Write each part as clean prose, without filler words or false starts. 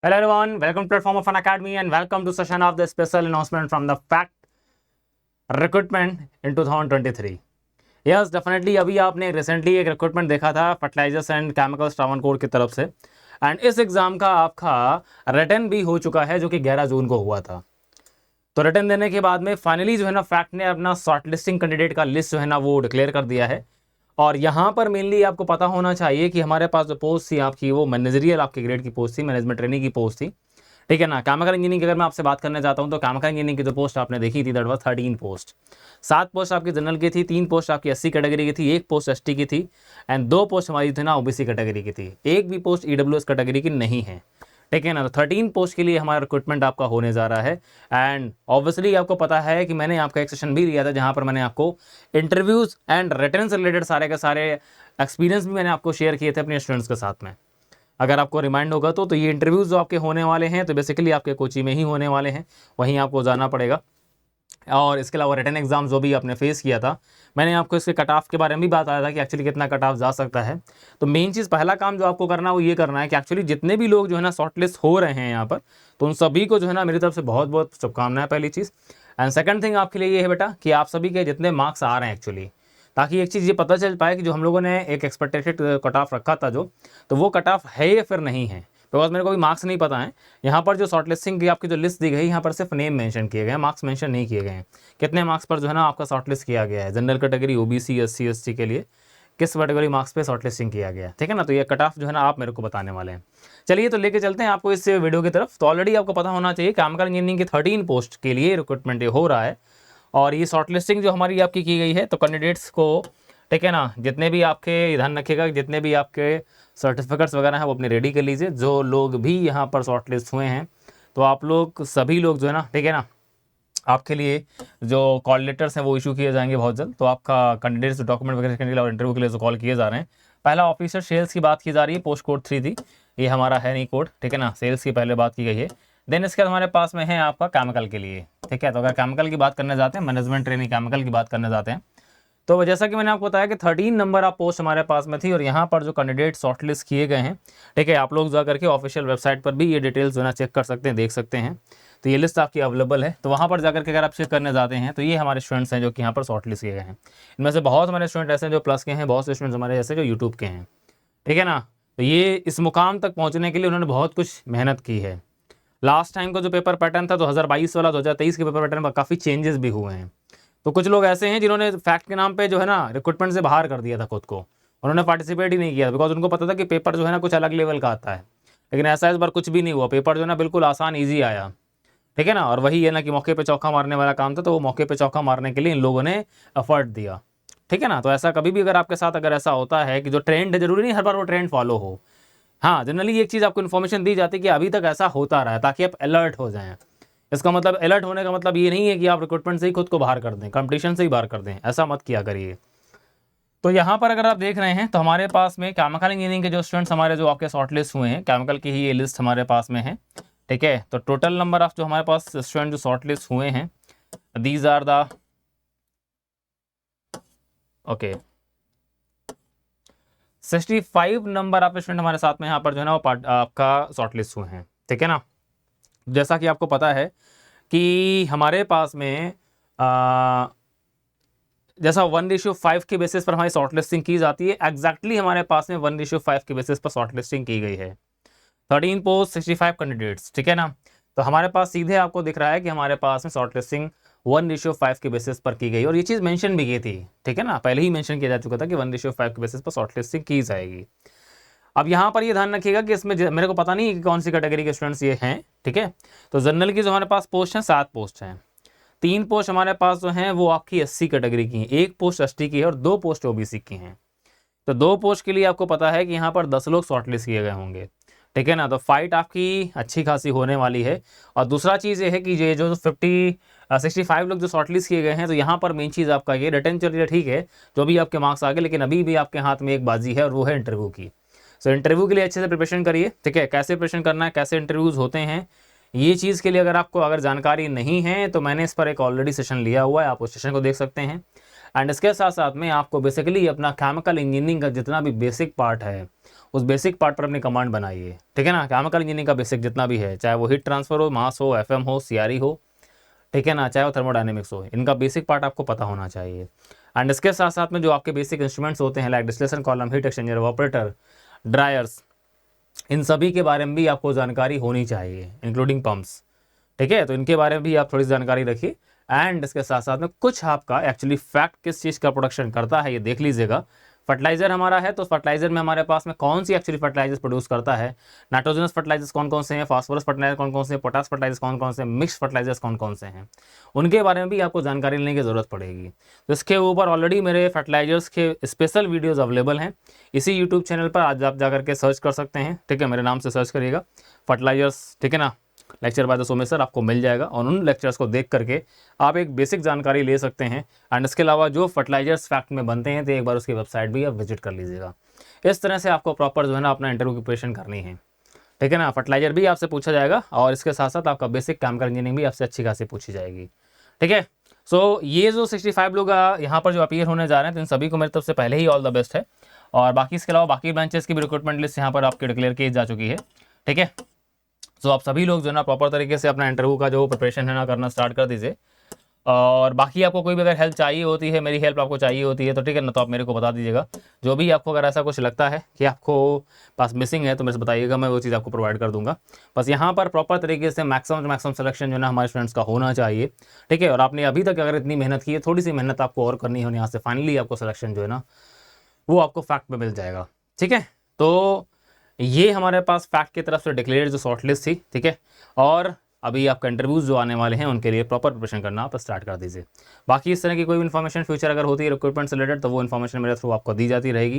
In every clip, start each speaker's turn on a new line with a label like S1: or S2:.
S1: Hello everyone, welcome to platform of an academy and welcome to session of the special announcement from the fact recruitment in 2023. Yes, definitely अभी आपने recently एक recruitment देखा था fertilisers and chemicals Travancore की तरफ से and इस exam का आपका रिटर्न भी हो चुका है जो कि 11 जून को हुआ था। तो रिटर्न देने के बाद में फाइनली जो है ना फैक्ट ने अपना शॉर्ट लिस्टिंग कैंडिडेट का लिस्ट जो है ना वो डिक्लेयर कर दिया है। और यहाँ पर मेनली आपको पता होना चाहिए कि हमारे पास जो पोस्ट थी आपकी वो मैनेजरियल आपके ग्रेड की पोस्ट थी, मैनेजमेंट ट्रेनिंग की पोस्ट थी, ठीक है ना। केमिकल इंजीनियरिंग की अगर मैं आपसे बात करने जाता हूँ तो केमिकल इंजीनियरिंग की जो पोस्ट आपने देखी थी दैट वाज 13 पोस्ट। 7 पोस्ट आपकी जनरल की थी, 3 पोस्ट आपकी एससी कैटेगरी की थी, 1 पोस्ट एसटी की थी एंड 2 पोस्ट हमारी थी ना ओबीसी कैटेगरी की थी, एक भी पोस्ट ईडब्ल्यूएस कैटेगरी की नहीं है, ठीक है ना। तो 13 पोस्ट के लिए हमारा रिक्रूटमेंट आपका होने जा रहा है एंड ऑब्वियसली आपको पता है कि मैंने आपका एक सेशन भी लिया था जहां पर मैंने आपको इंटरव्यूज एंड रिटर्न से रिलेटेड सारे के सारे एक्सपीरियंस भी मैंने आपको शेयर किए थे अपने स्टूडेंट्स के साथ में। अगर आपको रिमाइंड होगा तो ये इंटरव्यूज़ जो आपके होने वाले हैं तो बेसिकली आपके कोची में ही होने वाले हैं, वहीं आपको जाना पड़ेगा। और इसके अलावा रिटर्न एग्जाम जो भी आपने फेस किया था, मैंने आपको इसके कट ऑफ के बारे में भी बताया था कि एक्चुअली कितना कट ऑफ जा सकता है। तो मेन चीज़ पहला काम जो आपको करना है वो ये करना है कि एक्चुअली जितने भी लोग जो है ना शॉर्टलिस्ट हो रहे हैं यहाँ पर, तो उन सभी को जो है ना मेरी तरफ से बहुत बहुत शुभकामनाएं पहली चीज़। एंड सेकंड थिंग आपके लिए ये है बेटा कि आप सभी के जितने मार्क्स आ रहे हैं एक्चुअली, ताकि एक चीज़ ये पता चल पाए कि जो हम लोगों ने एक एक्सपेक्टेड कट ऑफ रखा था जो, तो वो कट ऑफ है या फिर नहीं है। बिकॉज मेरे को भी मार्क्स नहीं पता है। यहाँ पर जो शॉर्ट लिस्टिंग की आपकी जो लिस्ट दी गई, यहाँ पर सिर्फ नेम मेंशन किए गए हैं, मार्क्स मेंशन नहीं किए गए हैं कितने मार्क्स पर जो है ना आपका शॉर्ट लिस्ट किया गया है। General category, OBC, SC, ST के लिए किस कैटेगरी मार्क्स पे शॉर्ट लिस्टिंग किया गया है, ठीक है ना। तो ये कट ऑफ जो है ना आप मेरे को बताने वाले हैं। चलिए तो लेके चलते हैं आपको इस वीडियो की तरफ। तो ऑलरेडी आपको पता होना चाहिए केमिकल इंजीनियरिंग की 13 पोस्ट के लिए रिक्रूटमेंट हो रहा है और ये शॉर्ट लिस्टिंग जो हमारी आपकी की गई है, तो कैंडिडेट्स को, ठीक है ना, जितने भी आपके ध्यान रखिएगा, जितने भी आपके सर्टिफिकेट्स वगैरह हैं वो अपने रेडी कर लीजिए। जो लोग भी यहाँ पर शॉर्ट लिस्ट हुए हैं तो आप लोग सभी लोग जो है ना, ठीक है ना, आपके लिए जो कॉल लेटर्स हैं वो इशू किए जाएंगे बहुत जल्द। तो आपका कैंडिडेट्स डॉक्यूमेंट वगैरह करने के लिए और इंटरव्यू के लिए जो कॉल किए जा रहे हैं, पहला ऑफिसर सेल्स की बात की जा रही है, पोस्ट कोड 3 थी, ये हमारा है नहीं कोड, ठीक है ना, सेल्स की पहले बात की गई है। देन इसके बाद हमारे पास में है आपका केमिकल के लिए, ठीक है। तो अगर केमिकल की बात करने जाते हैं, मैनेजमेंट ट्रेनिंग केमिकल की बात करने जाते हैं, तो जैसा कि मैंने आपको बताया कि 13 नंबर ऑफ पोस्ट हमारे पास में थी और यहाँ पर जो कैंडिडेट शॉर्टलिस्ट किए गए हैं, ठीक है, आप लोग जा करके ऑफिशियल वेबसाइट पर भी ये डिटेल्स जो है ना चेक कर सकते हैं, देख सकते हैं। तो ये लिस्ट आपकी अवेलेबल है, तो वहाँ पर जाकर के अगर आप चेक करने जाते हैं तो ये हमारे स्टूडेंट्स हैं जो कि यहाँ पर शॉर्टलिस्ट किए गए हैं। इनमें से बहुत हमारे स्टूडेंट ऐसे हैं जो प्लस के हैं, बहुत से स्टूडेंट्स हमारे ऐसे जो यूट्यूब के हैं, ठीक है ना। तो ये इस मुकाम तक पहुँचने के लिए उन्होंने बहुत कुछ मेहनत की है। लास्ट टाइम का जो पेपर पैटर्न था 2022 वाला, 2023 के पेपर पैटर्न में काफ़ी चेंजेस भी हुए हैं। तो कुछ लोग ऐसे हैं जिन्होंने फैक्ट के नाम पे जो है ना रिक्रूटमेंट से बाहर कर दिया था खुद को, उन्होंने पार्टिसिपेट ही नहीं किया बिकॉज उनको पता था कि पेपर जो है ना कुछ अलग लेवल का आता है। लेकिन ऐसा इस बार कुछ भी नहीं हुआ, पेपर जो है ना बिल्कुल आसान ईजी आया, ठीक है ना। और वही है ना कि मौके पे चौका मारने वाला काम था, तो वो मौके पे चौका मारने के लिए इन लोगों ने एफर्ट दिया, ठीक है ना। तो ऐसा कभी भी अगर आपके साथ अगर ऐसा होता है कि जो ट्रेंड है, जरूरी नहीं हर बार वो ट्रेंड फॉलो हो, हाँ, जनरली एक चीज़ आपको इन्फॉर्मेशन दी जाती है कि अभी तक ऐसा होता रहा है ताकि आप अलर्ट हो जाएं। इसका मतलब अलर्ट होने का मतलब ये नहीं है कि आप रिक्रूटमेंट से ही खुद को बाहर कर दें, कंपटीशन से ही बाहर कर दें, ऐसा मत किया करिए। तो यहाँ पर अगर आप देख रहे हैं तो हमारे पास में केमिकल इंजीनियरिंग के जो स्टूडेंट्स हमारे जो आपके शॉर्टलिस्ट हुए हैं, केमिकल की ही ये लिस्ट हमारे पास में है, ठीक है। तो टोटल नंबर ऑफ जो हमारे पास स्टूडेंट जो शॉर्टलिस्ट हुए हैं, these are the okay 65 number of student हमारे साथ में यहाँ पर जो है ना वो आपका शॉर्टलिस्ट हुए हैं, ठीक है ना। जैसा कि आपको पता है कि हमारे पास में जैसा 1:5 के बेसिस पर हमारी शॉर्ट लिस्टिंग की जाती है, एग्जैक्टली हमारे पास में 1:5 के बेसिस पर शॉर्ट लिस्टिंग की गई है। 13 पोस्ट 65 कैंडिडेट्स, ठीक है ना। तो हमारे पास सीधे आपको दिख रहा है कि हमारे पास में शॉर्ट लिस्टिंग 1:5 के बेसिस पर की गई, और ये चीज़ मेंशन भी की थी, ठीक है ना, पहले ही मेंशन किया जा चुका था कि 1:5 के बेसिस पर शॉर्ट लिस्टिंग की जाएगी। अब यहाँ पर ये ध्यान रखिएगा कि इसमें मेरे को पता नहीं है कि कौन सी कैटेगरी के स्टूडेंट्स ये हैं, ठीक है। तो जनरल की जो हमारे पास पोस्ट हैं 7 पोस्ट हैं, 3 पोस्ट हमारे पास जो हैं वो आपकी SC कैटेगरी की हैं, 1 पोस्ट ST की है और 2 पोस्ट OBC की हैं। तो 2 पोस्ट के लिए आपको पता है कि यहाँ पर 10 लोग शॉर्टलिस्ट किए गए होंगे, ठीक है ना। तो फाइट आपकी अच्छी खासी होने वाली है। और दूसरा चीज़ ये है कि ये जो 65 लोग जो शॉर्टलिस्ट किए गए हैं, तो यहाँ पर मेन चीज़ आपका ये रिटर्न चलिए ठीक है, जो भी आपके मार्क्स आ गए, लेकिन अभी भी आपके हाथ में एक बाजी है और वो है इंटरव्यू की। सो इंटरव्यू के लिए अच्छे से प्रिपरेशन करिए, ठीक है। कैसे प्रिपरेशन करना है, कैसे इंटरव्यूज़ होते हैं, ये चीज़ के लिए अगर जानकारी नहीं है तो मैंने इस पर एक ऑलरेडी सेशन लिया हुआ है, आप उस सेशन को देख सकते हैं। एंड इसके साथ साथ में आपको बेसिकली अपना केमिकल इंजीनियरिंग का जितना भी बेसिक पार्ट है, उस बेसिक पार्ट पर अपनी कमांड बनाइए, ठीक है ना। केमिकल इंजीनियरिंग का बेसिक जितना भी है, चाहे वो हीट ट्रांसफर हो, मास हो, FM हो, CRE हो, ठीक है ना, चाहे वो थर्मोडायनेमिक्स हो, इनका बेसिक पार्ट आपको पता होना चाहिए। एंड इसके साथ साथ में जो आपके बेसिक इंस्ट्रूमेंट्स होते हैं like distillation column, heat exchanger, operator, dryers, इन सभी के बारे में भी आपको जानकारी होनी चाहिए, इंक्लूडिंग पंप्स, ठीक है। तो इनके बारे में भी आप थोड़ी जानकारी रखिए। एंड इसके साथ साथ में कुछ आपका एक्चुअली फैक्ट किस चीज़ का प्रोडक्शन करता है ये देख लीजिएगा। फर्टिलाइजर हमारा है, तो फर्टिलाइजर में हमारे पास में कौन सी एक्चुअली फर्टिलाइजर्स प्रोड्यूस करता है, नाइट्रोजनस फर्टिलाइजर्स कौन कौन से हैं, फास्फोरस फर्टिलाइजर कौन कौन से, पोटास फर्टिलाइजर्स कौन कौन से, मिक्स फर्टिलाइजर्स कौन कौन से हैं, उनके बारे में भी आपको जानकारी लेने की ज़रूरत पड़ेगी। तो इसके ऊपर ऑलरेडी मेरे फर्टिलाइजर्स के स्पेशल वीडियोज़ अवेलेबल हैं इसी यूट्यूब चैनल पर, आज आप जाकर के सर्च कर सकते हैं, ठीक है। मेरे नाम से सर्च करिएगा फर्टिलाइजर्स, ठीक है ना, लेक्चर बाय द सोमेश्वर, आपको मिल जाएगा। और उन लेक्चर्स को देख करके आप एक बेसिक जानकारी ले सकते हैं। एंड इसके अलावा जो फर्टिलाइजर्स फैक्ट में बनते हैं, तो एक बार उसकी वेबसाइट भी आप विजिट कर लीजिएगा। इस तरह से आपको प्रॉपर जो है ना अपना इंटरव्यू की प्रिपरेशन करनी है, ठीक है ना। फर्टिलाइजर भी आपसे पूछा जाएगा और इसके साथ साथ आपका बेसिक केमिकल इंजीनियरिंग भी आपसे अच्छी खासी पूछी जाएगी, ठीक है। सो ये जो 65 लोग यहाँ पर जो अपीयर होने जा रहे हैं, तो इन सभी को मेरी तरफ से पहले ही ऑल द बेस्ट है। और बाकी इसके अलावा बाकी ब्रांचेस की भी रिक्रूटमेंट लिस्ट यहाँ पर आपकी डिक्लेयर की जा चुकी है, ठीक है। तो आप सभी लोग जो है ना प्रॉपर तरीके से अपना इंटरव्यू का जो प्रिपरेशन है ना करना स्टार्ट कर दीजिए। और बाकी आपको कोई भी अगर हेल्प चाहिए होती है, मेरी हेल्प आपको चाहिए होती है, तो ठीक है ना, तो आप मेरे को बता दीजिएगा। जो भी आपको अगर ऐसा कुछ लगता है कि आपको पास मिसिंग है तो मेरे से बताइएगा, मैं वो चीज़ आपको प्रोवाइड कर दूंगा। बस यहाँ पर प्रॉपर तरीके से मैक्सिमम सिलेक्शन जो है ना हमारे स्टूडेंट्स का होना चाहिए, ठीक है। और आपने अभी तक अगर इतनी मेहनत की है, थोड़ी सी मेहनत आपको और करनी है, यहाँ से फाइनली आपको सिलेक्शन जो है ना वो आपको फैक्ट में मिल जाएगा, ठीक है। तो ये हमारे पास फैक्ट की तरफ से डिक्लेयर जो शॉर्टलिस्ट थी, ठीक है। और अभी आपका इंटरव्यूज़ जो आने वाले हैं उनके लिए प्रॉपर प्रिपरेशन करना आप स्टार्ट कर दीजिए। बाकी इस तरह की कोई भी इन्फॉर्मेशन फ्यूचर अगर होती है रिक्रूटमेंट से रिलेटेड, तो वो इन्फॉर्मेशन मेरे थ्रू आपको दी जाती रहेगी।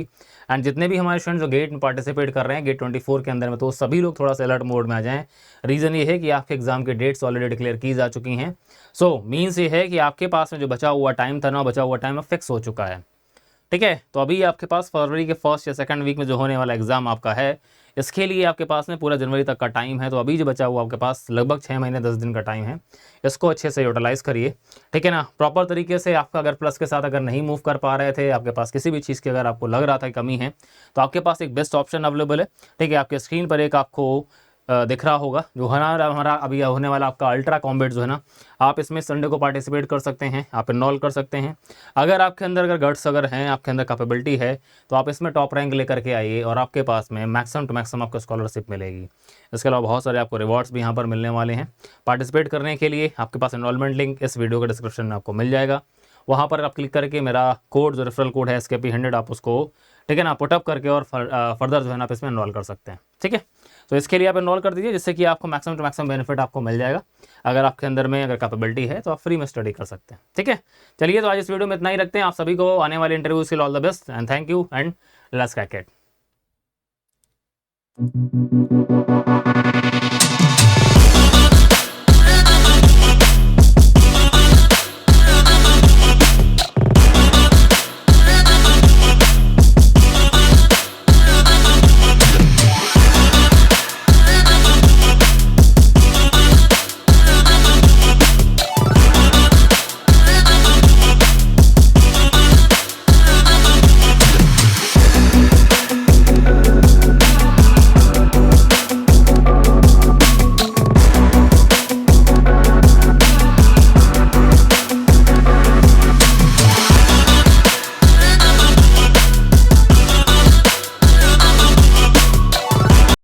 S1: एंड जितने भी हमारे स्टूडेंट जो गेट में पार्टिसिपेट कर रहे हैं, गेट 24 के अंदर में, तो सभी लोग थोड़ा सा अलर्ट मोड में आ जाएँ। रीज़न ये है कि आपके एग्जाम के डेट्स ऑलरेडी डिक्लेयर की जा चुकी हैं। सो मीन्स ये है कि आपके पास में जो बचा हुआ टाइम था ना, बचा हुआ टाइम फिक्स हो चुका है, ठीक है। तो अभी आपके पास फरवरी के फर्स्ट या सेकंड वीक में जो होने वाला एग्जाम आपका है, इसके लिए आपके पास में पूरा जनवरी तक का टाइम है। तो अभी जो बचा हुआ आपके पास लगभग 6 महीने 10 दिन का टाइम है, इसको अच्छे से यूटिलाइज़ करिए, ठीक है ना। प्रॉपर तरीके से आपका अगर प्लस के साथ अगर नहीं मूव कर पा रहे थे, आपके पास किसी भी चीज़ की अगर आपको लग रहा था कमी है, तो आपके पास एक बेस्ट ऑप्शन अवेलेबल है, ठीक है। आपके स्क्रीन पर एक आपको दिख रहा होगा जो हमारा अभी होने वाला आपका अल्ट्रा कॉम्बैट जो है ना, आप इसमें संडे को पार्टिसिपेट कर सकते हैं, आप इनरोल कर सकते हैं। अगर आपके अंदर अगर गट्स अगर हैं, आपके अंदर कैपेबिलिटी है, तो आप इसमें टॉप रैंक लेकर के आइए और आपके पास में मैक्सिमम टू मैक्सिमम आपको स्कॉलरशिप मिलेगी। इसके अलावा बहुत सारे आपको रिवॉर्ड्स भी यहाँ पर मिलने वाले हैं। पार्टिसिपेट करने के लिए आपके पास एनरोलमेंट लिंक इस वीडियो के डिस्क्रिप्शन में आपको मिल जाएगा। वहाँ पर आप क्लिक करके मेरा कोड जो रेफरल कोड है SKP100, आप उसको, ठीक है ना, पुटअप करके और फर्दर जो है ना आप इसमें एनरोल कर सकते हैं, ठीक है। तो इसके लिए आप एनरोल कर दीजिए, जिससे कि आपको मैक्सिमम टू मैक्सिमम बेनिफिट आपको मिल जाएगा। अगर आपके अंदर में अगर कैपेबिलिटी है तो आप फ्री में स्टडी कर सकते हैं, ठीक है। चलिए, तो आज इस वीडियो में इतना ही रखते हैं। आप सभी को आने वाले इंटरव्यूज के लिए all the best and thank you and let's crack it.